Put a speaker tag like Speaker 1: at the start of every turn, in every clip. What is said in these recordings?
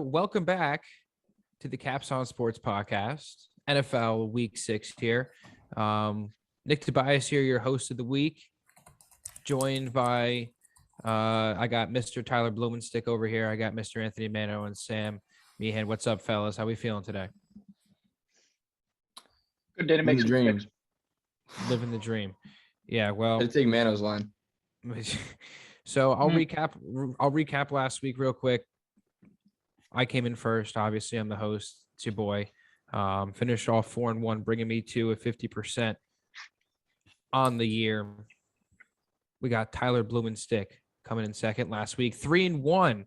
Speaker 1: Welcome back to the capsON Sports Podcast, NFL Week 6 here. Nick Tobias here, your host of the week, joined by, I got Mr. Tyler Blumenstick over here. I got Mr. Anthony Mano and Sam Meehan. What's up, fellas? How we feeling today?
Speaker 2: Good day to make some
Speaker 3: dream.
Speaker 2: picks.
Speaker 1: Living the dream. Yeah, well.
Speaker 3: I'd take Mano's line.
Speaker 1: So I'll recap last week real quick. I came in first. Obviously, I'm the host. It's your boy. Finished off 4-1, bringing me to a 50% on the year. We got Tyler Blumenstick coming in second last week. 3-1.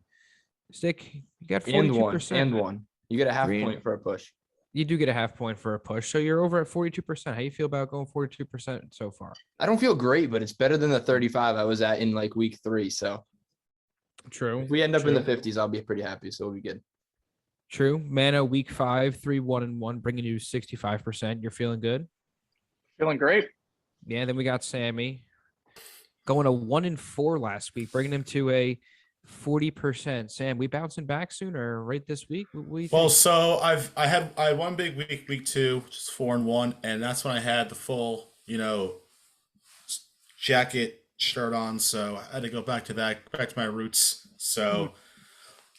Speaker 1: Stick, you got 42%.
Speaker 3: And one. You get a half point for a push.
Speaker 1: You do get a half point for a push. So you're over at 42%. How you feel about going 42% so far?
Speaker 3: I don't feel great, but it's better than the 35 I was at in like week 3. So
Speaker 1: true.
Speaker 3: If we end up in the 50s, I'll be pretty happy. So we'll be good.
Speaker 1: True. Mano, week 5, 3-1-1, bringing you 65%. You're feeling good?
Speaker 2: Feeling great.
Speaker 1: Yeah, then we got Sammy going to 1-4 last week, bringing him to a 40%. Sam, we bouncing back soon or right this week?
Speaker 4: So I had one big week 2, just 4-1, and that's when I had the full, jacket shirt on. So I had to go back to my roots. So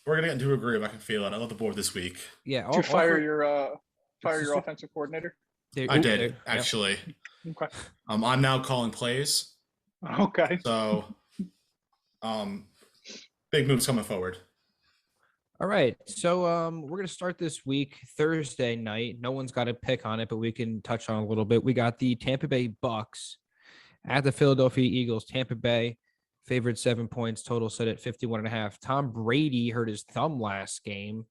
Speaker 4: we're gonna get into a groove. I can feel it. I love the board this week.
Speaker 1: Yeah.
Speaker 2: Did you fire your offensive coordinator?
Speaker 4: I did actually.
Speaker 2: Okay.
Speaker 4: I'm now calling plays.
Speaker 2: Okay.
Speaker 4: So, big moves coming forward.
Speaker 1: All right. So we're going to start this week, Thursday night. No one's got a pick on it, but we can touch on a little bit. We got the Tampa Bay Bucks at the Philadelphia Eagles. Tampa Bay favored 7 points, total set at 51.5. Tom Brady hurt his thumb last game.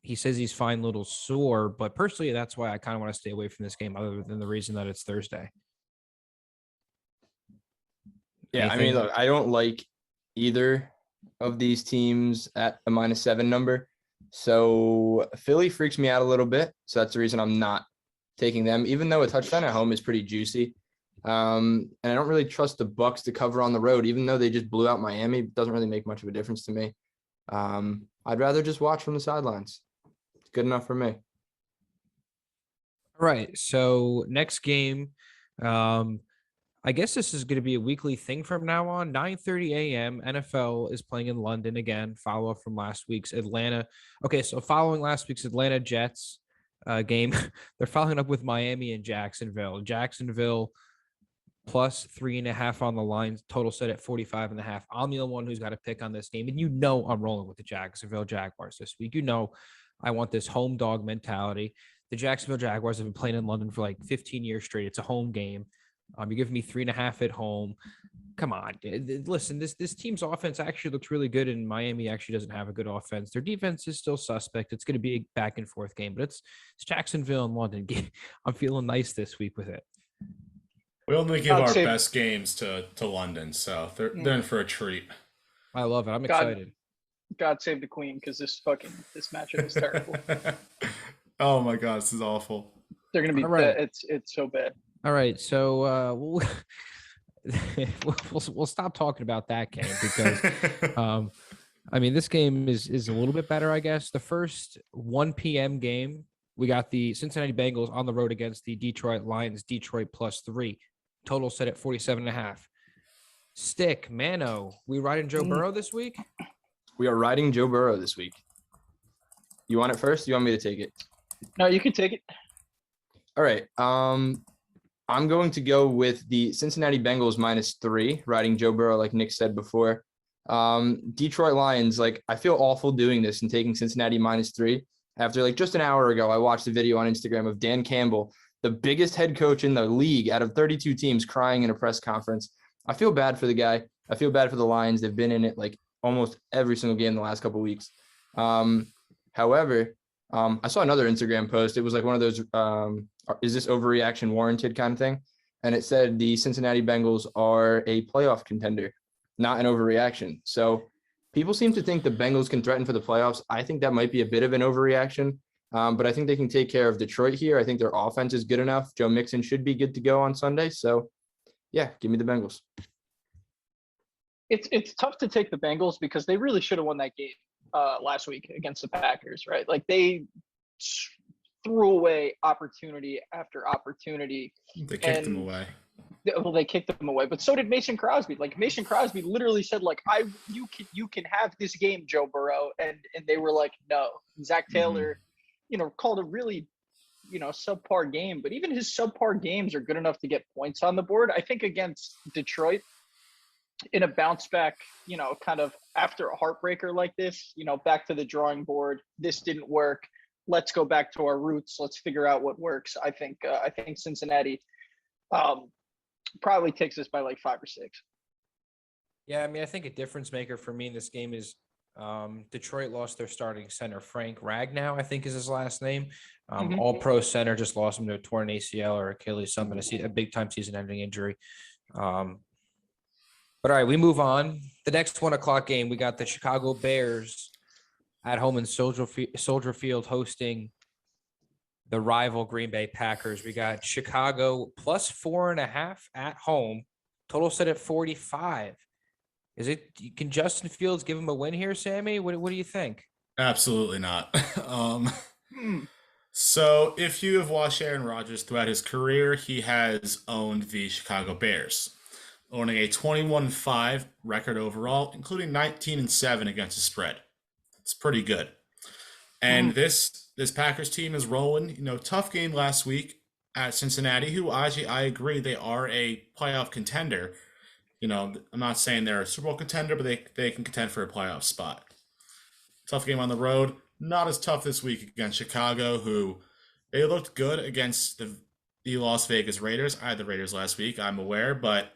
Speaker 1: He says he's fine, little sore, but personally, that's why I kind of want to stay away from this game other than the reason that it's Thursday.
Speaker 3: Yeah,
Speaker 1: Anything?
Speaker 3: I mean, look, I don't like either of these teams at a -7 number. So Philly freaks me out a little bit. So that's the reason I'm not taking them, even though a touchdown at home is pretty juicy. And I don't really trust the Bucks to cover on the road, even though they just blew out Miami. It doesn't really make much of a difference to me. I'd rather just watch from the sidelines. It's good enough for me.
Speaker 1: All right. So next game, I guess this is going to be a weekly thing from now on. 9:30 a.m. NFL is playing in London again. Follow up from last week's Atlanta. Okay, so following last week's Atlanta Jets game, they're following up with Miami and Jacksonville. Jacksonville plus 3.5 on the line. Total set at 45.5. I'm the only one who's got a pick on this game, and I'm rolling with the Jacksonville Jaguars this week. I want this home dog mentality. The Jacksonville Jaguars have been playing in London for like 15 years straight. It's a home game. You're giving me 3.5 at home. Come on. Listen, this team's offense actually looks really good, and Miami actually doesn't have a good offense. Their defense is still suspect. It's going to be a back and forth game, but it's Jacksonville and London. I'm feeling nice this week with it.
Speaker 4: We only give our best games to London, so they're in for a treat.
Speaker 1: I love it. I'm excited.
Speaker 2: God save the Queen, because this matchup is terrible.
Speaker 4: Oh my God, this is awful.
Speaker 2: They're going to be
Speaker 1: right.
Speaker 2: It's so bad.
Speaker 1: All right, so we'll stop talking about that game because this game is a little bit better, I guess. The first 1 p.m. game, we got the Cincinnati Bengals on the road against the Detroit Lions. Detroit +3, total set at 47.5. Stick, Mano, we riding Joe Burrow this week?
Speaker 3: We are riding Joe Burrow this week. You want it first? You want me to take it?
Speaker 2: No, you can take it.
Speaker 3: All right. I'm going to go with the Cincinnati Bengals -3, riding Joe Burrow, like Nick said before. Detroit Lions, I feel awful doing this and taking Cincinnati -3. After just an hour ago, I watched a video on Instagram of Dan Campbell, the biggest head coach in the league out of 32 teams, crying in a press conference. I feel bad for the guy. I feel bad for the Lions. They've been in it almost every single game the last couple of weeks. However, I saw another Instagram post. It was one of those, is this overreaction warranted kind of thing? And it said the Cincinnati Bengals are a playoff contender, not an overreaction. So people seem to think the Bengals can threaten for the playoffs. I think that might be a bit of an overreaction, but I think they can take care of Detroit here. I think their offense is good enough. Joe Mixon should be good to go on Sunday. So, yeah, give me the Bengals.
Speaker 2: It's tough to take the Bengals because they really should have won that game. last week against the Packers, right? Like they threw away opportunity after opportunity.
Speaker 4: They kicked them away.
Speaker 2: Well, they kicked them away, but so did Mason Crosby. Like Mason Crosby literally said, like, you can have this game, Joe Burrow, and they were like, no. Zach Taylor, called a really, subpar game, but even his subpar games are good enough to get points on the board. I think against Detroit, in a bounce back, kind of after a heartbreaker like this, back to the drawing board. This didn't work. Let's go back to our roots. Let's figure out what works. I think Cincinnati probably takes us by like 5 or 6.
Speaker 1: Yeah, I mean, I think a difference maker for me in this game is Detroit lost their starting center, Frank Ragnow, I think is his last name. All pro center, just lost him to a torn ACL or Achilles, something, a big time season ending injury. But all right, we move on. The next 1 o'clock game, we got the Chicago Bears at home in Soldier Field hosting the rival Green Bay Packers. We got Chicago plus 4.5 at home. Total set at 45. Can Justin Fields give him a win here, Sammy? What do you think?
Speaker 4: Absolutely not. So if you have watched Aaron Rodgers throughout his career, he has owned the Chicago Bears, owning a 21-5 record overall, including 19-7 against the spread. It's pretty good. And this Packers team is rolling. Tough game last week at Cincinnati, who I agree they are a playoff contender. I'm not saying they're a Super Bowl contender, but they can contend for a playoff spot. Tough game on the road. Not as tough this week against Chicago, who they looked good against the Las Vegas Raiders. I had the Raiders last week, I'm aware, but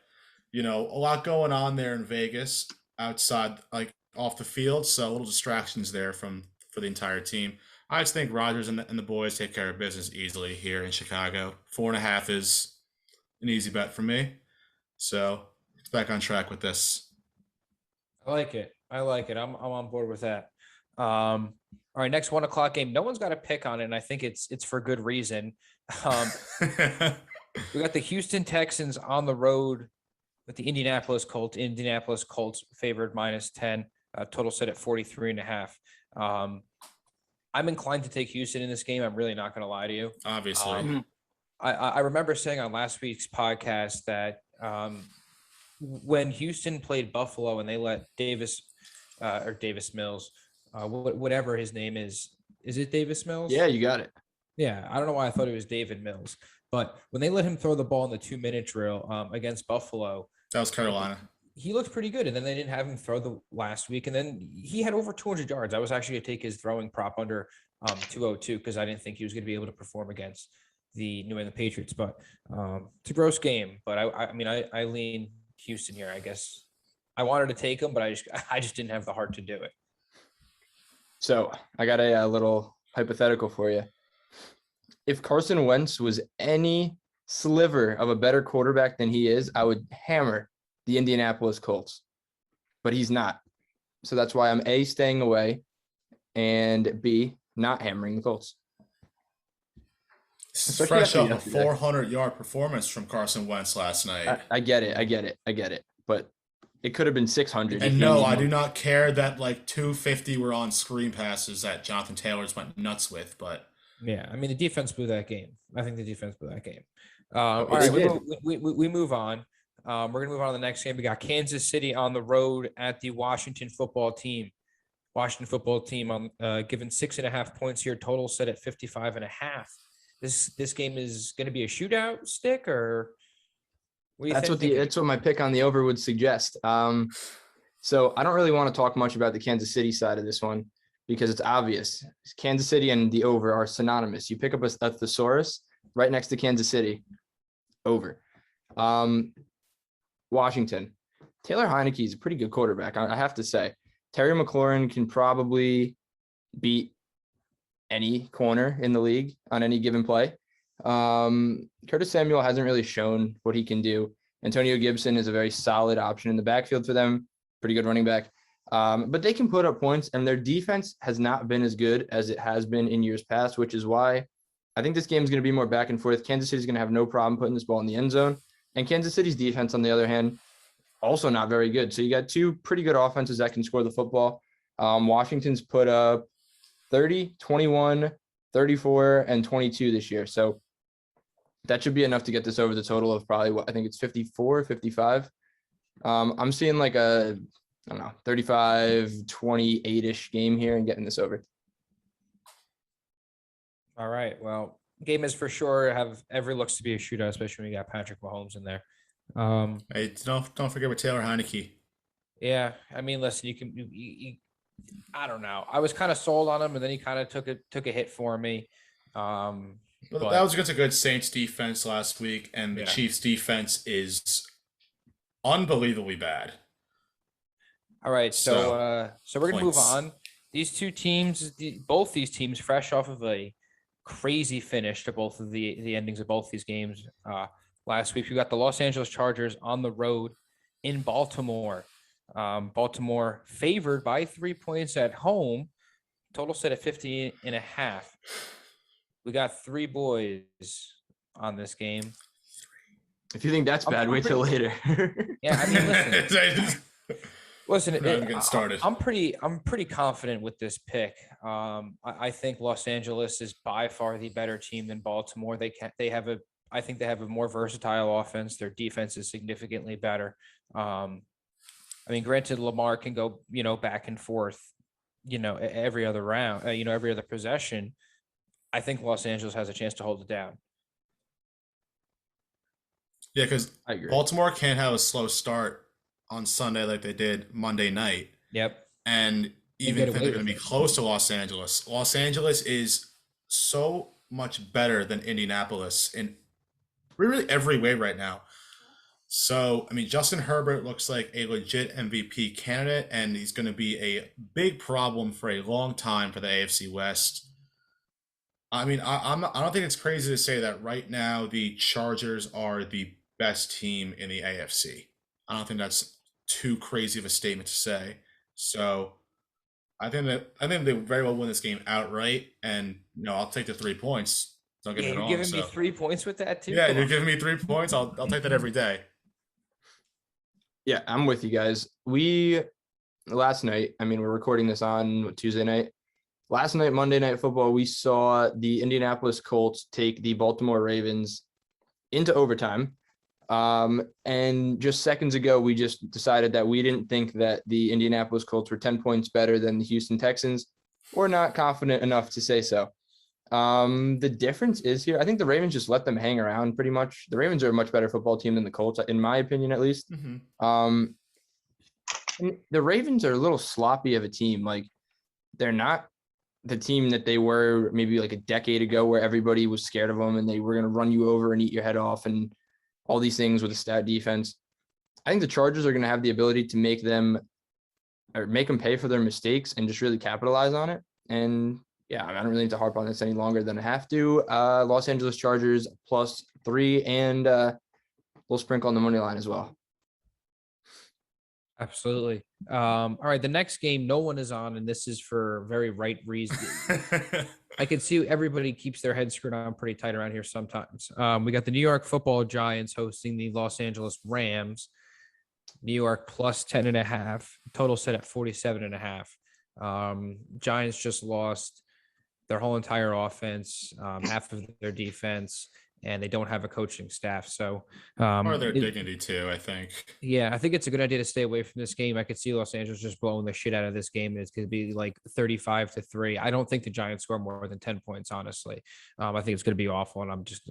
Speaker 4: a lot going on there in Vegas outside, like off the field, so little distractions there for the entire team. I just think Rodgers and the boys take care of business easily here in Chicago. 4.5 is an easy bet for me. So it's back on track with this.
Speaker 1: I like it. I'm on board with that. All right, next 1 o'clock game. No one's got a pick on it, and I think it's for good reason. We got the Houston Texans on the road with the Indianapolis Colts. Indianapolis Colts favored -10. Total set at 43.5. I'm inclined to take Houston in this game. I'm really not going to lie to you.
Speaker 4: Obviously.
Speaker 1: I remember saying on last week's podcast that when Houston played Buffalo and they let Davis Mills, whatever his name is it Davis Mills?
Speaker 3: Yeah, you got it.
Speaker 1: Yeah, I don't know why I thought it was David Mills, but when they let him throw the ball in the 2-minute drill against Buffalo,
Speaker 4: that was Carolina.
Speaker 1: He looked pretty good, and then they didn't have him throw the last week, and then he had over 200 yards. I was actually going to take his throwing prop under 202 because I didn't think he was going to be able to perform against the New England Patriots. But it's a gross game. But I lean Houston here. I guess I wanted to take him, but I just didn't have the heart to do it.
Speaker 3: So I got a little hypothetical for you. If Carson Wentz was any sliver of a better quarterback than he is, I would hammer the Indianapolis Colts, but he's not. So that's why I'm A, staying away, and B, not hammering the Colts.
Speaker 4: Fresh off a 400-yard performance from Carson Wentz last night.
Speaker 3: I get it. But it could have been 600.
Speaker 4: And no, I do not care that like 250 were on screen passes that Jonathan Taylor's went nuts with, but
Speaker 1: yeah, I mean the defense blew that game. I think the defense blew that game. All right, we move on. We're going to move on to the next game. We got Kansas City on the road at the Washington football team. Washington football team given 6.5 points here. Total set at 55.5. This game is going to be a shootout stick, or what do you think?
Speaker 3: That's what my pick on the over would suggest. So I don't really want to talk much about the Kansas City side of this one because it's obvious. Kansas City and the over are synonymous. You pick up a thesaurus right next to Kansas City, over. Washington. Taylor Heineke is a pretty good quarterback, I have to say. Terry McLaurin can probably beat any corner in the league on any given play. Curtis Samuel hasn't really shown what he can do. Antonio Gibson is a very solid option in the backfield for them. Pretty good running back. But they can put up points, and their defense has not been as good as it has been in years past, which is why I think this game is going to be more back and forth. Kansas City is going to have no problem putting this ball in the end zone. And Kansas City's defense, on the other hand, also not very good. So you got two pretty good offenses that can score the football. Washington's put up 30, 21, 34, and 22 this year. So that should be enough to get this over the total of probably what I think it's 54, 55. I'm seeing like a, I don't know, 35, 28-ish game here and getting this over.
Speaker 1: All right. Well, game is for sure have every looks to be a shootout, especially when you got Patrick Mahomes in there.
Speaker 4: Hey, don't forget with Taylor Heineke.
Speaker 1: Yeah, I mean, listen, I don't know. I was kind of sold on him, and then he kind of took a hit for me.
Speaker 4: But that was against a good Saints defense last week, and the Chiefs defense is unbelievably bad.
Speaker 1: All right, so we're gonna move on. These two teams, both these teams, fresh off of a crazy finish to both of the endings of both these games. Last week we got the Los Angeles Chargers on the road in Baltimore. Baltimore favored by 3 points at home. Total set at 50.5. We got 3 boys on this game.
Speaker 3: If you think that's bad, wait till later.
Speaker 1: Yeah, I mean, listen,
Speaker 4: getting started.
Speaker 1: I'm pretty confident with this pick. I think Los Angeles is by far the better team than Baltimore. I think they have a more versatile offense. Their defense is significantly better. I mean, granted, Lamar can go, back and forth, every other round, every other possession. I think Los Angeles has a chance to hold it down.
Speaker 4: Yeah, because Baltimore can't have a slow start on Sunday like they did Monday night.
Speaker 1: Yep.
Speaker 4: And even think they're going to be close to Los Angeles. Los Angeles is so much better than Indianapolis in really every way right now. So, I mean, Justin Herbert looks like a legit MVP candidate, and he's going to be a big problem for a long time for the AFC West. I mean, I don't think it's crazy to say that right now the Chargers are the best team in the AFC. I don't think that's too crazy of a statement to say. So, I think they very well win this game outright, and I'll take the 3 points. Don't get me wrong.
Speaker 1: You're giving me 3 points with that too.
Speaker 4: Yeah, you're giving me 3 points. I'll take that every day.
Speaker 3: Yeah, I'm with you guys. Last night, I mean, we're recording this on Tuesday night. Last night, Monday Night Football, we saw the Indianapolis Colts take the Baltimore Ravens into overtime. And just seconds ago, we just decided that we didn't think that the Indianapolis Colts were 10 points better than the Houston Texans. We're not confident enough to say so. The difference is here, I think the Ravens just let them hang around pretty much. The Ravens are a much better football team than the Colts, in my opinion, at least.
Speaker 4: Mm-hmm.
Speaker 3: The Ravens are a little sloppy of a team. Like, they're not the team that they were maybe like a decade ago where everybody was scared of them and they were going to run you over and eat your head off and all these things with a stout defense. I think the Chargers are going to have the ability to make them pay for their mistakes and just really capitalize on it. And yeah, I don't really need to harp on this any longer than I have to. Los Angeles Chargers +3, and we'll sprinkle on the money line as well.
Speaker 1: Absolutely. All right, the next game no one is on, and this is for very right reason. I can see everybody keeps their head screwed on pretty tight around here sometimes. We got the New York Football Giants hosting the Los Angeles Rams. New York +10.5, total set at 47.5. Giants just lost their whole entire offense, half of their defense, and they don't have a coaching staff. So,
Speaker 4: or their dignity too, I think.
Speaker 1: Yeah, I think it's a good idea to stay away from this game. I could see Los Angeles just blowing the shit out of this game. It's going to be like 35-3. I don't think the Giants score more than 10 points, honestly. I think it's going to be awful, and I'm just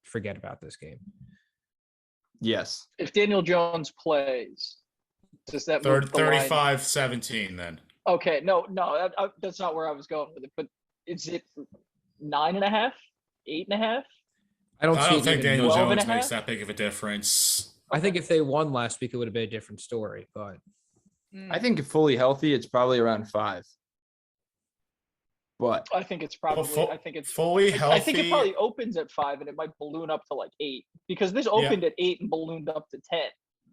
Speaker 1: forget about this game.
Speaker 3: Yes.
Speaker 2: If Daniel Jones plays, does that move the line?
Speaker 4: 35-17 then?
Speaker 2: Okay, no, that's not where I was going with it. But is it 9.5, 8.5?
Speaker 1: I don't think
Speaker 4: Daniel Jones makes that big of a difference.
Speaker 1: I think if they won last week, it would have been a different story. But
Speaker 3: I think if fully healthy, it's probably around 5. But
Speaker 2: I think it's probably. I think it's
Speaker 4: fully healthy.
Speaker 2: I think it probably opens at 5 and it might balloon up to like 8 because this opened at 8 and ballooned up to 10.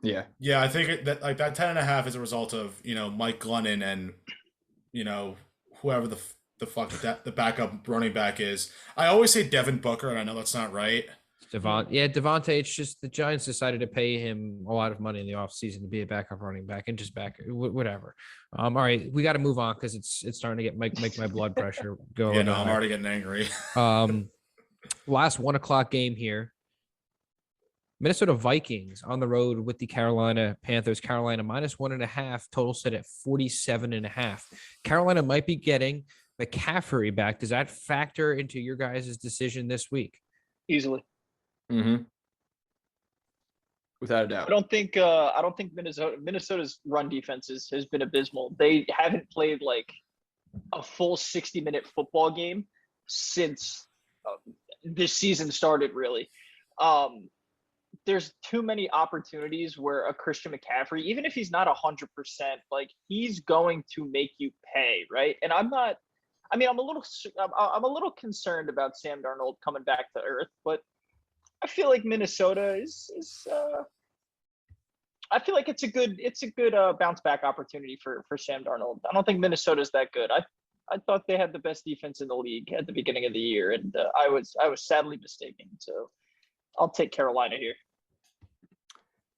Speaker 3: Yeah.
Speaker 4: Yeah, I think that 10.5 is a result of Mike Glennon and whoever the fuck the backup running back is. I always say Devin Booker, and I know that's not right.
Speaker 1: Devontae, it's just the Giants decided to pay him a lot of money in the offseason to be a backup running back and just whatever. All right, we got to move on because it's starting to make my blood pressure go.
Speaker 4: Yeah, no, I'm already getting angry.
Speaker 1: Last 1 o'clock game here. Minnesota Vikings on the road with the Carolina Panthers. Carolina -1.5, total set at 47.5. Carolina might be getting McCaffrey back. Does that factor into your guys' decision this week?
Speaker 2: Easily.
Speaker 3: Mm-hmm. Without a doubt.
Speaker 2: I don't think Minnesota's run defense has been abysmal. They haven't played like a full 60-minute football game since this season started, really. There's too many opportunities where a Christian McCaffrey, even if he's not 100%, like he's going to make you pay, right? And I'm a little concerned about Sam Darnold coming back to earth, but I feel like Minnesota is I feel like it's a good bounce back opportunity for Sam Darnold. I don't think Minnesota's that good. I thought they had the best defense in the league at the beginning of the year, and I was sadly mistaken. So I'll take Carolina here.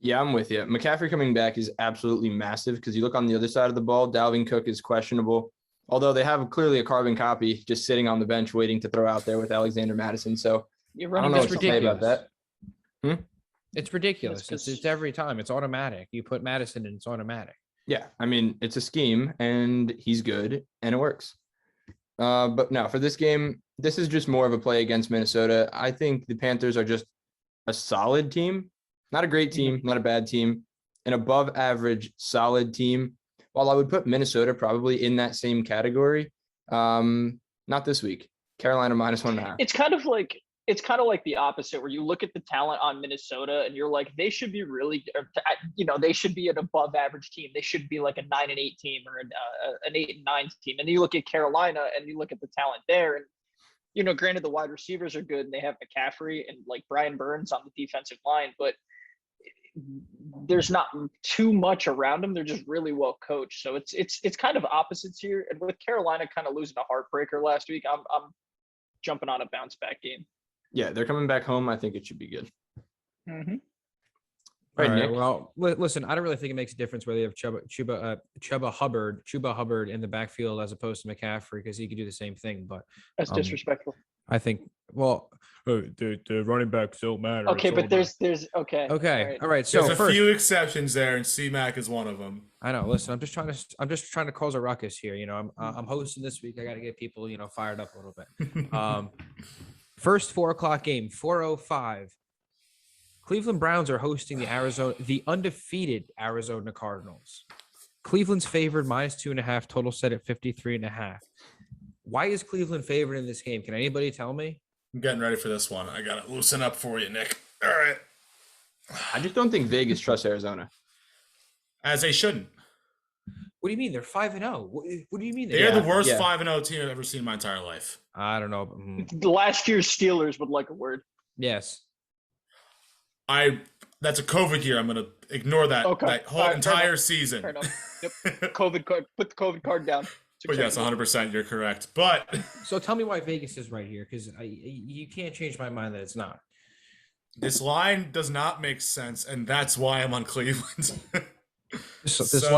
Speaker 3: Yeah, I'm with you. McCaffrey coming back is absolutely massive because you look on the other side of the ball, Dalvin Cook is questionable, although they have clearly a carbon copy just sitting on the bench waiting to throw out there with Alexander Madison. So I don't know what to say about that.
Speaker 1: It's ridiculous. It's every time. It's automatic. You put Madison in, it's automatic.
Speaker 3: Yeah, I mean, it's a scheme, and he's good, and it works. But no, for this game, this is just more of a play against Minnesota. I think the Panthers are just a solid team. Not a great team, not a bad team. An above-average, solid team. While I would put Minnesota probably in that same category, not this week. Carolina -1.5.
Speaker 2: It's kind of like the opposite, where you look at the talent on Minnesota and you're like, they should be they should be an above average team. They should be like a 9-8 team or an 8-9 team. And you look at Carolina and you look at the talent there, and granted the wide receivers are good and they have McCaffrey and like Brian Burns on the defensive line, but there's not too much around them. They're just really well coached. So it's kind of opposites here. And with Carolina kind of losing a heartbreaker last week, I'm jumping on a bounce back game.
Speaker 3: Yeah, they're coming back home. I think it should be good.
Speaker 2: Mm-hmm.
Speaker 3: All right,
Speaker 1: Nick.
Speaker 3: Nick.
Speaker 1: Well, listen, I don't really think it makes a difference whether you have Chuba Hubbard in the backfield as opposed to McCaffrey, because he could do the same thing. But
Speaker 2: that's disrespectful.
Speaker 1: I think, the running backs don't matter.
Speaker 2: Okay, but there's okay.
Speaker 1: Okay, all right. So
Speaker 4: there's a few exceptions there, and C-Mac is one of them.
Speaker 1: I know. Listen, I'm just trying to cause a ruckus here. I'm hosting this week. I got to get people, fired up a little bit. First 4 o'clock game, 4:05. Cleveland Browns are hosting the undefeated Arizona Cardinals. Cleveland's favored -2.5, total set at 53.5. Why is Cleveland favored in this game? Can anybody tell me?
Speaker 4: I'm getting ready for this one. I got to loosen up for you, Nick. All right.
Speaker 3: I just don't think Vegas trusts Arizona.
Speaker 4: As they shouldn't.
Speaker 1: What do you mean? They're 5-0. What do you mean?
Speaker 4: They're the worst 5-0 team I've ever seen in my entire life.
Speaker 1: I don't know.
Speaker 2: Last year's Steelers would like a word.
Speaker 1: Yes.
Speaker 4: That's a COVID year. I'm going to ignore that, that whole entire season.
Speaker 2: Fair enough. Yep. COVID card. Put the COVID card down.
Speaker 4: But yes, 100%, you're correct. But
Speaker 1: so tell me why Vegas is right here, because you can't change my mind that it's not.
Speaker 4: This line does not make sense, and that's why I'm on Cleveland.
Speaker 1: This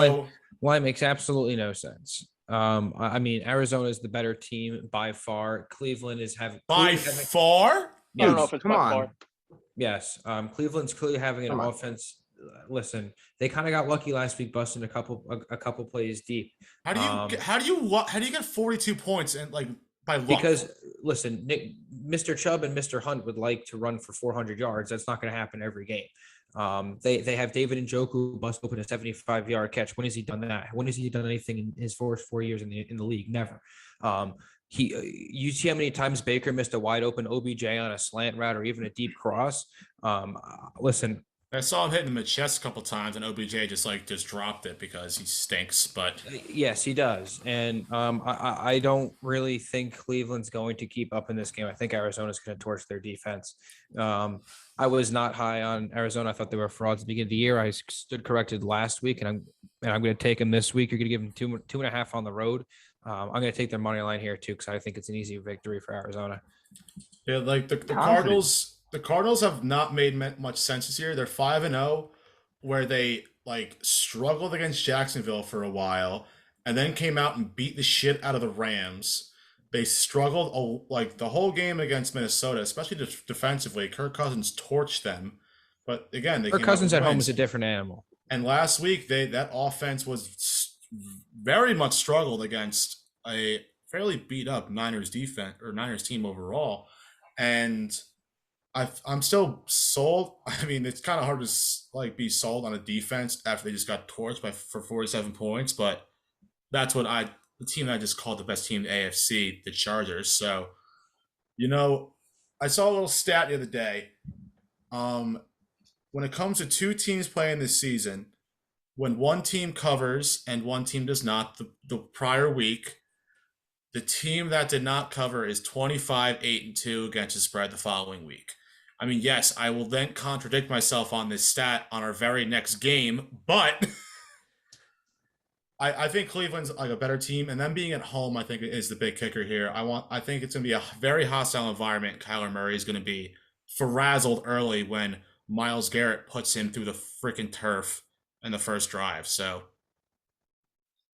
Speaker 1: line makes absolutely no sense. I mean, Arizona is the better team by far. Cleveland is having
Speaker 4: by far.
Speaker 2: I don't know if it's by far.
Speaker 1: Yes, Cleveland's clearly having an offense. Listen, they kind of got lucky last week, busting a couple plays deep.
Speaker 4: How do you get 42 points and by luck?
Speaker 1: Because listen, Mr. Chubb and Mr. Hunt would like to run for 400 yards. That's not going to happen every game. They have David Njoku bust open a 75-yard catch. When has he done that? When has he done anything in his first 4 years in the league? Never. You see how many times Baker missed a wide open OBJ on a slant route or even a deep cross. Listen,
Speaker 4: I saw him hitting the chest a couple times, and OBJ just dropped it because he stinks. But
Speaker 1: yes, he does. And I don't really think Cleveland's going to keep up in this game. I think Arizona's going to torch their defense. I was not high on Arizona. I thought they were frauds at the beginning of the year. I stood corrected last week, and I'm going to take them this week. You're going to give them 2.5 on the road. I'm going to take their money line here too, because I think it's an easy victory for Arizona.
Speaker 4: Yeah, the Cardinals. the Cardinals have not made much sense this year. They're 5-0, where they like struggled against Jacksonville for a while, and then came out and beat the shit out of the Rams. They struggled like the whole game against Minnesota, especially defensively. Kirk Cousins torched them, but again, they
Speaker 1: Kirk
Speaker 4: came out
Speaker 1: Cousins
Speaker 4: with
Speaker 1: at home
Speaker 4: wins.
Speaker 1: is a different animal.
Speaker 4: And last week, that offense was very much struggled against a fairly beat up Niners defense or Niners team overall, and I'm still sold. I mean, it's kind of hard to like be sold on a defense after they just got torched for 47 points, but that's what the team that I just called the best team in the AFC, the Chargers. So, I saw a little stat the other day. When it comes to two teams playing this season, when one team covers and one team does not, the prior week, the team that did not cover is 25-8-2 against the spread the following week. I mean, yes, I will then contradict myself on this stat on our very next game, but I think Cleveland's like a better team, and them being at home, I think, is the big kicker here. I think it's going to be a very hostile environment. Kyler Murray is going to be frazzled early when Myles Garrett puts him through the freaking turf in the first drive. So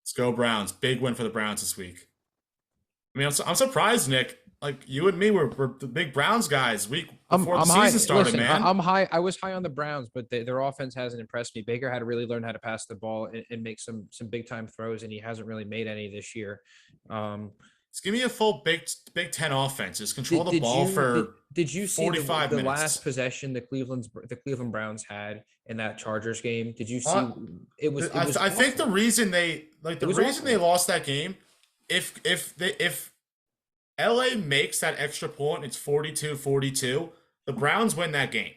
Speaker 4: let's go Browns. Big win for the Browns this week. I mean, I'm surprised, Nick. Like you and me, we're the big Browns guys. Week before the season started,
Speaker 1: Listen,
Speaker 4: man.
Speaker 1: I'm high. I was high on the Browns, but their offense hasn't impressed me. Baker had to really learn how to pass the ball and make some big time throws, and he hasn't really made any this year.
Speaker 4: Just give me a full Big Ten offense. Just control the ball for.
Speaker 1: Did you see
Speaker 4: 45
Speaker 1: the
Speaker 4: minutes.
Speaker 1: last possession the Cleveland Browns had in that Chargers game? Did you see? It was.
Speaker 4: I think the reason they lost that game, if LA makes that extra point, it's 42-42. The Browns win that game.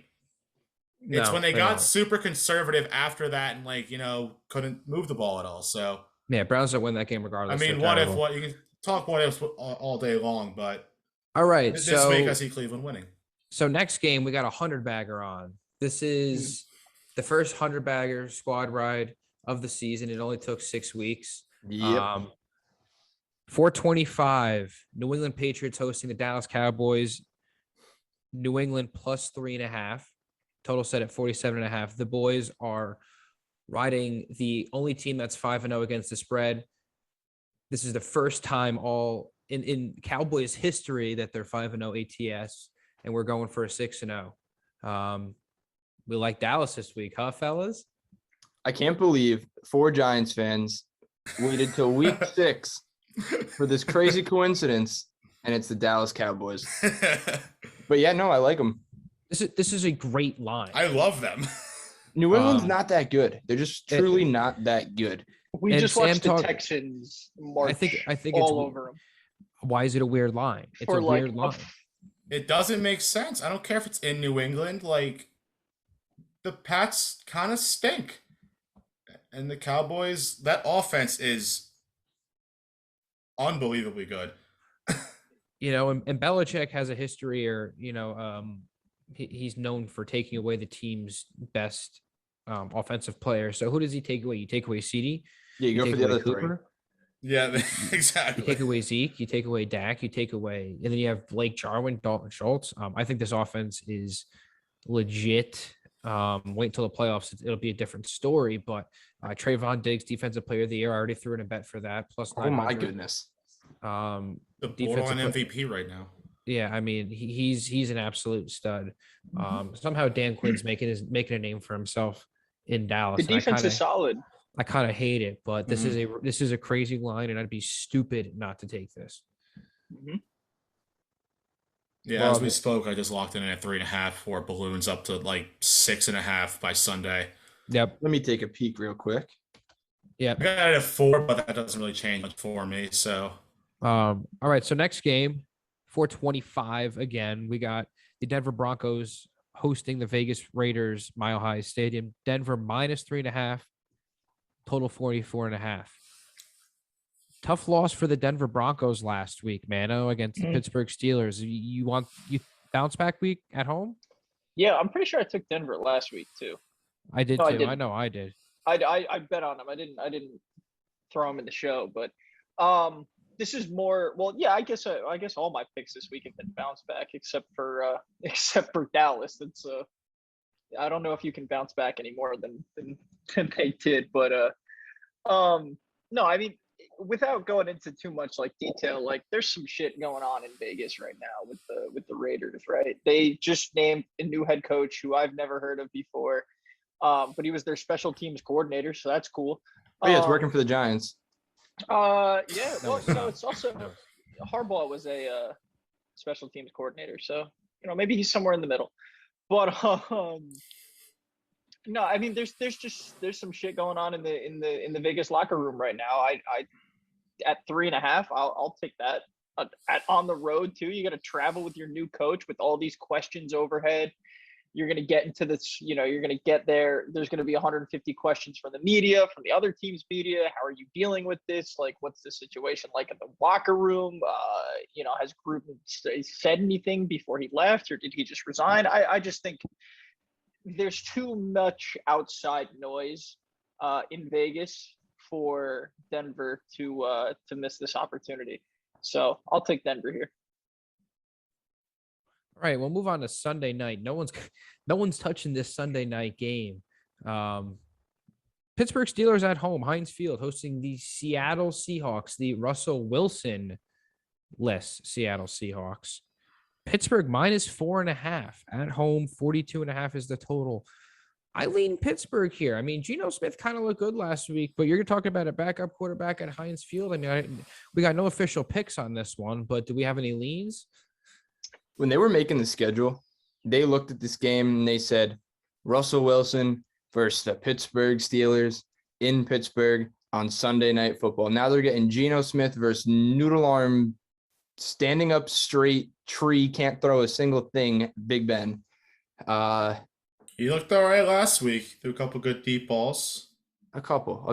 Speaker 4: It's when they got super conservative after that and couldn't move the ball at all. So
Speaker 1: yeah, Browns don't win that game regardless.
Speaker 4: I mean, you can talk what ifs all day long, but
Speaker 1: all right.
Speaker 4: This week I see Cleveland winning.
Speaker 1: So next game we got a 100-bagger on. This is the first 100-bagger squad ride of the season. It only took 6 weeks.
Speaker 3: Yep.
Speaker 1: 425, New England Patriots hosting the Dallas Cowboys. New England plus 3.5. Total set at 47.5. The boys are riding the only team that's 5-0 against the spread. This is the first time in Cowboys history that they're 5-0 ATS, and we're going for a 6-0. We like Dallas this week, huh, fellas?
Speaker 3: I can't believe 4 Giants fans waited till week 6 for this crazy coincidence, and it's the Dallas Cowboys. But yeah, no, I like them.
Speaker 1: This is a great line.
Speaker 4: I love them.
Speaker 3: New England's not that good. They're just truly not that good.
Speaker 2: We just watched the Texans march
Speaker 1: I think
Speaker 2: all over them.
Speaker 1: Why is it a weird line? It's a weird line.
Speaker 4: It doesn't make sense. I don't care if it's in New England. Like, the Pats kind of stink. And the Cowboys, that offense is unbelievably good.
Speaker 1: And Belichick has a history, or he's known for taking away the team's best offensive player. So who does he take away? You take away CD.
Speaker 3: Yeah, you go for the other
Speaker 1: Cooper.
Speaker 3: 3.
Speaker 4: Yeah, exactly.
Speaker 1: You take away Zeke. You take away Dak. You take away, and then you have Blake Jarwin, Dalton Schultz. I think this offense is legit. Wait until the playoffs; it'll be a different story. But Trayvon Diggs, Defensive Player of the Year, I already threw in a bet for that. Plus,
Speaker 3: oh my goodness.
Speaker 4: The borderline MVP right now.
Speaker 1: Yeah, I mean he's an absolute stud. Somehow Dan Quinn's making a name for himself in Dallas.
Speaker 2: The defense is solid.
Speaker 1: I kind of hate it, but this is a crazy line, and I'd be stupid not to take this.
Speaker 4: Yeah, as we spoke, I just locked in at 3.5 for balloons up to like 6.5 by Sunday.
Speaker 1: Yep.
Speaker 3: Let me take a peek real quick.
Speaker 1: Yep.
Speaker 4: I got it at 4, but that doesn't really change much for me. So,
Speaker 1: all right. So next game, 425 again. We got the Denver Broncos hosting the Vegas Raiders, Mile High Stadium. Denver minus 3.5. Total 44.5. Tough loss for the Denver Broncos last week, Mano, against the Pittsburgh Steelers. You bounce back week at home?
Speaker 2: Yeah, I'm pretty sure I took Denver last week too.
Speaker 1: I did too. I know I did.
Speaker 2: I bet on them. I didn't throw them in the show, but this is more. Well, yeah, I guess all my picks this week have been bounce back, except for Dallas. That's I don't know if you can bounce back any more than they did, but no, I mean, without going into too much like detail, like there's some shit going on in Vegas right now with the Raiders, right? They just named a new head coach who I've never heard of before, but he was their special teams coordinator, so that's cool.
Speaker 3: Oh, yeah, it's working for the Giants.
Speaker 2: Yeah,
Speaker 1: No,
Speaker 2: well,
Speaker 1: it's not.
Speaker 2: it's also
Speaker 1: No.
Speaker 2: Harbaugh was a special teams coordinator, so maybe he's somewhere in the middle. But no, I mean there's some shit going on in the Vegas locker room right now. I at 3.5, I'll take that. On the road too, you got to travel with your new coach with all these questions overhead. You're going to get into this, you're going to get there. There's going to be 150 questions from the media, from the other team's media. How are you dealing with this? Like, what's the situation like in the locker room? Has Gruden said anything before he left, or did he just resign? I just think there's too much outside noise in Vegas for Denver to miss this opportunity. So I'll take Denver here.
Speaker 1: All right, we'll move on to Sunday night. No one's touching this Sunday night game. Pittsburgh Steelers at home, Heinz Field, hosting the Seattle Seahawks, the Russell Wilson-less Seattle Seahawks. Pittsburgh -4.5 at home, 42.5 is the total. I lean Pittsburgh here. I mean, Geno Smith kind of looked good last week, but you're talking about a backup quarterback at Heinz Field. I mean, we got no official picks on this one, but do we have any leans?
Speaker 3: When they were making the schedule, they looked at this game and they said, Russell Wilson versus the Pittsburgh Steelers in Pittsburgh on Sunday Night Football. Now they're getting Geno Smith versus noodle arm, standing up straight, tree, can't throw a single thing, Big Ben.
Speaker 4: He looked all right last week. Threw a couple good deep balls.
Speaker 3: A couple.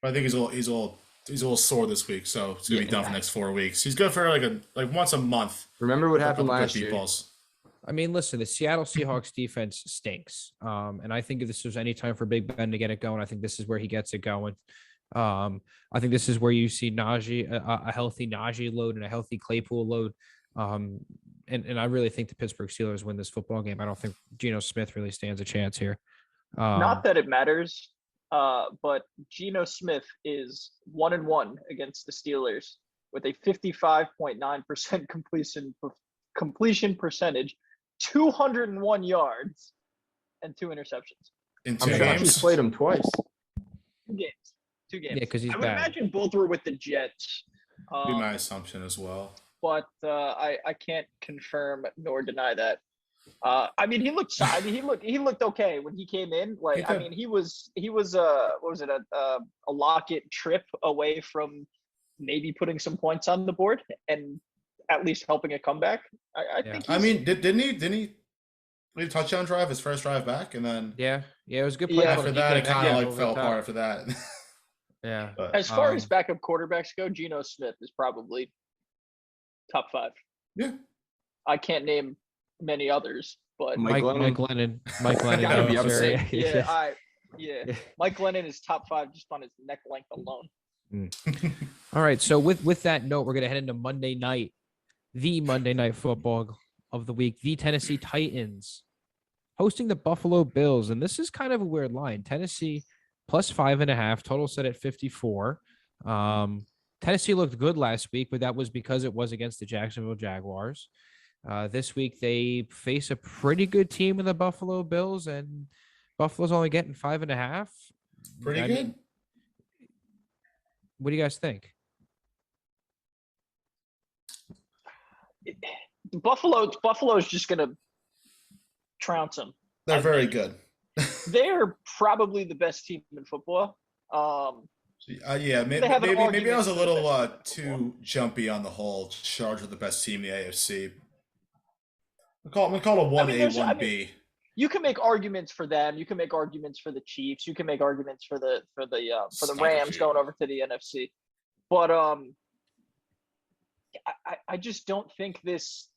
Speaker 4: But I think he's a little sore this week, so it's gonna be done for the next 4 weeks. He's good for like once a month.
Speaker 3: Remember what
Speaker 4: A
Speaker 3: happened
Speaker 4: couple good
Speaker 3: last
Speaker 4: deep
Speaker 3: year?
Speaker 4: balls.
Speaker 1: I mean, listen, the Seattle Seahawks defense stinks. And I think if this was any time for Big Ben to get it going, I think this is where he gets it going. I think this is where you see Najee, a healthy Najee load and a healthy Claypool load. And I really think the Pittsburgh Steelers win this football game. I don't think Geno Smith really stands a chance here.
Speaker 2: Not that it matters, but Geno Smith is 1-1 against the Steelers with a 55.9% completion percentage, 201 yards, and 2 interceptions.
Speaker 4: In
Speaker 3: I'm
Speaker 4: 2
Speaker 3: shocked he's
Speaker 4: games.
Speaker 3: played him twice.
Speaker 2: 2 games. 2 games.
Speaker 1: Yeah, because he's
Speaker 2: I would
Speaker 1: bad.
Speaker 2: imagine both were with the Jets.
Speaker 4: Be my assumption as well.
Speaker 2: But I can't confirm nor deny that. I mean, he looked okay when he came in. Like, I mean, he was what was it, a Lockett trip away from maybe putting some points on the board and at least helping a comeback. I think.
Speaker 4: I mean, didn't he lead a touchdown drive, his first drive back, and then
Speaker 1: Yeah, it was a good play.
Speaker 2: Yeah,
Speaker 1: call.
Speaker 4: after
Speaker 1: He
Speaker 4: that it
Speaker 1: came
Speaker 4: kind of
Speaker 1: back
Speaker 4: like
Speaker 1: over
Speaker 4: fell
Speaker 1: the top.
Speaker 4: apart after that.
Speaker 1: Yeah.
Speaker 4: But,
Speaker 2: As far as
Speaker 1: Um,
Speaker 2: backup quarterbacks go, Geno Smith is probably top 5.
Speaker 4: yeah.
Speaker 2: I can't name many others, but
Speaker 3: Mike Lennon.
Speaker 1: Mike Lennon.
Speaker 3: Gotta be
Speaker 1: sir.
Speaker 3: upset.
Speaker 2: yeah, Mike Lennon is top 5 just on his neck length alone.
Speaker 1: All right. So with that note, we're gonna head into Monday night, the Monday night football of the week. The Tennessee Titans hosting the Buffalo Bills, and this is kind of a weird line. Tennessee +5.5, total set at 54. Tennessee looked good last week, but that was because it was against the Jacksonville Jaguars. This week they face a pretty good team in the Buffalo Bills, and Buffalo's only getting 5.5.
Speaker 4: Pretty
Speaker 1: I
Speaker 4: good.
Speaker 1: mean, what do you guys think?
Speaker 2: Buffalo's just gonna trounce them.
Speaker 4: They're very good.
Speaker 2: They're probably the best team in football.
Speaker 4: Yeah,
Speaker 2: They have an
Speaker 4: maybe I
Speaker 2: argument
Speaker 4: was a
Speaker 2: for the
Speaker 4: little
Speaker 2: best team in
Speaker 4: too jumpy on the whole charge with the best team in the AFC. We call it a 1A,
Speaker 2: there's-
Speaker 4: 1B.
Speaker 2: You can make arguments for them. You can make arguments for the Chiefs. You can make arguments for the Rams going over to the NFC. But I just don't think this.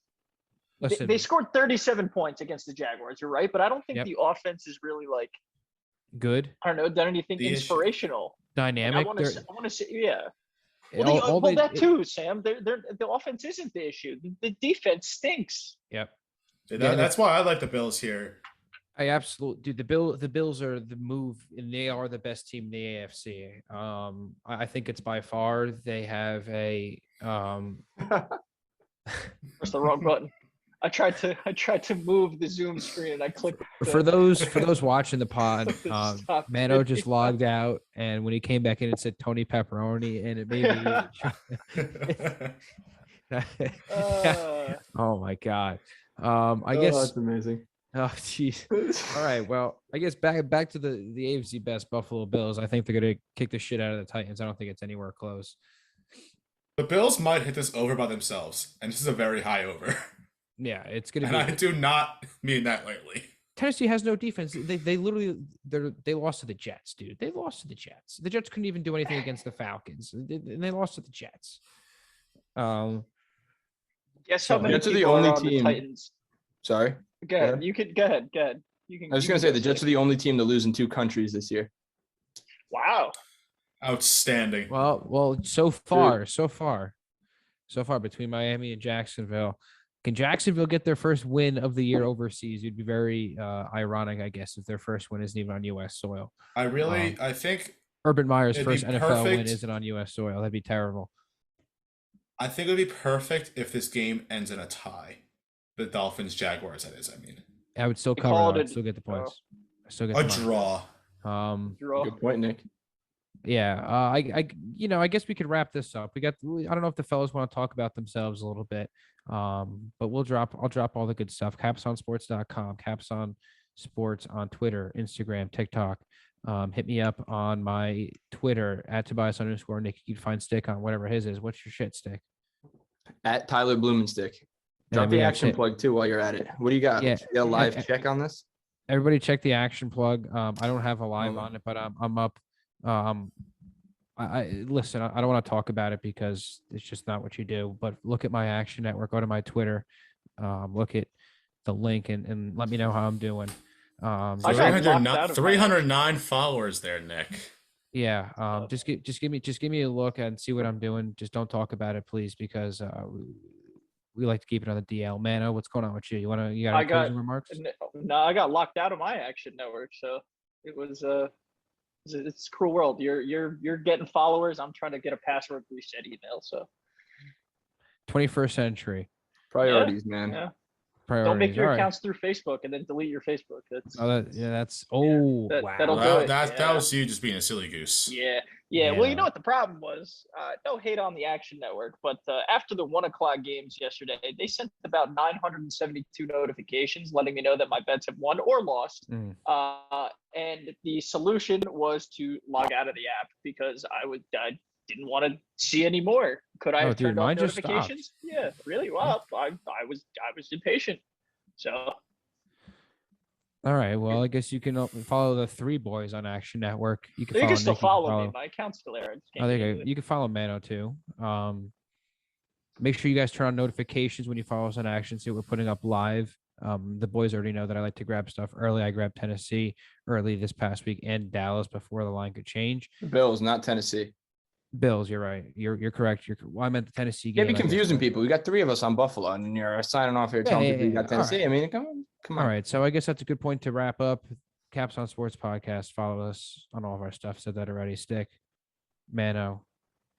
Speaker 1: Listen,
Speaker 2: They scored 37 points against the Jaguars. You're right, but I don't think
Speaker 1: Yep.
Speaker 2: the offense is really like,
Speaker 1: good,
Speaker 2: I don't know, done anything
Speaker 4: The issue-
Speaker 2: inspirational. Like,
Speaker 1: dynamic.
Speaker 2: I want to say, yeah. That too, Sam. The offense isn't the issue. The defense stinks.
Speaker 1: Yep.
Speaker 4: That's why I like the Bills here.
Speaker 1: I absolutely, dude. The Bills are the move, and they are the best team in the AFC. I think it's by far. They have a
Speaker 2: Press the wrong button. I tried to move the Zoom screen and I clicked.
Speaker 1: For those watching the pod, Mano just logged out, and when he came back in, it said Tony Pepperoni, and it made me. Oh my god. I guess
Speaker 3: that's amazing.
Speaker 1: Oh jeez. All right. Well, I guess back to the AFC best Buffalo Bills. I think they're gonna kick the shit out of the Titans. I don't think it's anywhere close.
Speaker 4: The Bills might hit this over by themselves, and this is a very high over.
Speaker 1: Yeah, it's gonna
Speaker 4: and
Speaker 1: be.
Speaker 4: I do not mean that lightly.
Speaker 1: Tennessee has no defense. They literally they lost to the Jets, dude. They lost to the Jets. The Jets couldn't even do anything against the Falcons. They lost to the Jets.
Speaker 2: Guess how many
Speaker 3: Jets are
Speaker 2: people
Speaker 3: the only
Speaker 2: are on
Speaker 3: team.
Speaker 2: the Titans?
Speaker 3: Sorry.
Speaker 2: Go ahead. You could go ahead. You can.
Speaker 3: I was just gonna say the Jets are the only team to lose in 2 countries this year.
Speaker 2: Wow.
Speaker 4: Outstanding.
Speaker 1: Well, so far between Miami and Jacksonville. Can Jacksonville get their first win of the year overseas? It'd be very ironic, I guess, if their first win isn't even on U.S. soil.
Speaker 4: I think
Speaker 1: Urban Meyer's
Speaker 4: it'd
Speaker 1: first
Speaker 4: be
Speaker 1: NFL win
Speaker 4: perfect.
Speaker 1: isn't on U.S. soil. That'd be terrible.
Speaker 4: I think it would be perfect if this game ends in a tie. The Dolphins-Jaguars, that is, I mean.
Speaker 1: I would still cover it. I'd still get the points. I still get
Speaker 4: A
Speaker 1: the
Speaker 4: draw.
Speaker 2: Draw.
Speaker 3: Good point, Nick.
Speaker 1: Yeah, I guess we could wrap this up. I don't know if the fellas want to talk about themselves a little bit, but I'll drop all the good stuff. capsonsports.com, capsON Sports on Twitter, Instagram, TikTok. Hit me up on my Twitter at Tobias_Nick. You can find Stick on whatever his is. What's your shit, Stick?
Speaker 3: At Tyler Blumenstick. Drop the action plug too while you're at it. What do you got?
Speaker 1: Yeah.
Speaker 3: You got a live check on this?
Speaker 1: Everybody check the action plug. I don't have a live on it, but I'm up. I listen, I don't want to talk about it because it's just not what you do, but look at my Action Network, go to my Twitter, look at the link and let me know how I'm doing.
Speaker 4: 309 followers there, Nick.
Speaker 1: Yeah. Just give me a look and see what I'm doing. Just don't talk about it, please, because we like to keep it on the DL. Mano, what's going on with you? You got any closing remarks?
Speaker 2: No, I got locked out of my Action Network, so it was it's a cruel world. You're getting followers. I'm trying to get a password reset email. So
Speaker 1: 21st century
Speaker 3: priorities, man.
Speaker 2: Yeah.
Speaker 1: Priorities.
Speaker 2: Don't make your accounts through Facebook and then delete your Facebook.
Speaker 1: Wow.
Speaker 2: That'll do it.
Speaker 4: That was you just being a silly goose.
Speaker 2: Yeah. Well, you know what the problem was? No hate on the Action Network, but after the 1:00 games yesterday, they sent about 972 notifications letting me know that my bets have won or lost. And the solution was to log out of the app because I didn't want to see any more. Could I have turned off notifications? Yeah, really? Well, I was impatient. So.
Speaker 1: All right. Well, I guess you can follow the 3 boys on Action Network. You can
Speaker 2: still follow me. My account's still there.
Speaker 1: Oh, there you go. You can follow Mano too. Make sure you guys turn on notifications when you follow us on Action. See what we're putting up live. The boys already know that I like to grab stuff early. I grabbed Tennessee early this past week and Dallas before the line could change.
Speaker 3: Bills, not Tennessee.
Speaker 1: Bills, you're right. You're correct. I meant the Tennessee game.
Speaker 3: Can't be confusing people. We got 3 of us on Buffalo, and you're signing off here telling people you got Tennessee. Right. I mean, come on.
Speaker 1: All right. So I guess that's a good point to wrap up. capsON Sports Podcast. Follow us on all of our stuff. Said that already. Stick, Mano,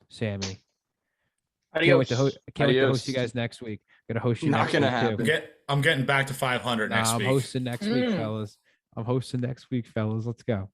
Speaker 1: Sammy. Can't wait to host you guys next week. Gonna host you.
Speaker 3: Not gonna happen.
Speaker 4: I'm getting back to 500 next week.
Speaker 1: I'm hosting next week, fellas. Let's go.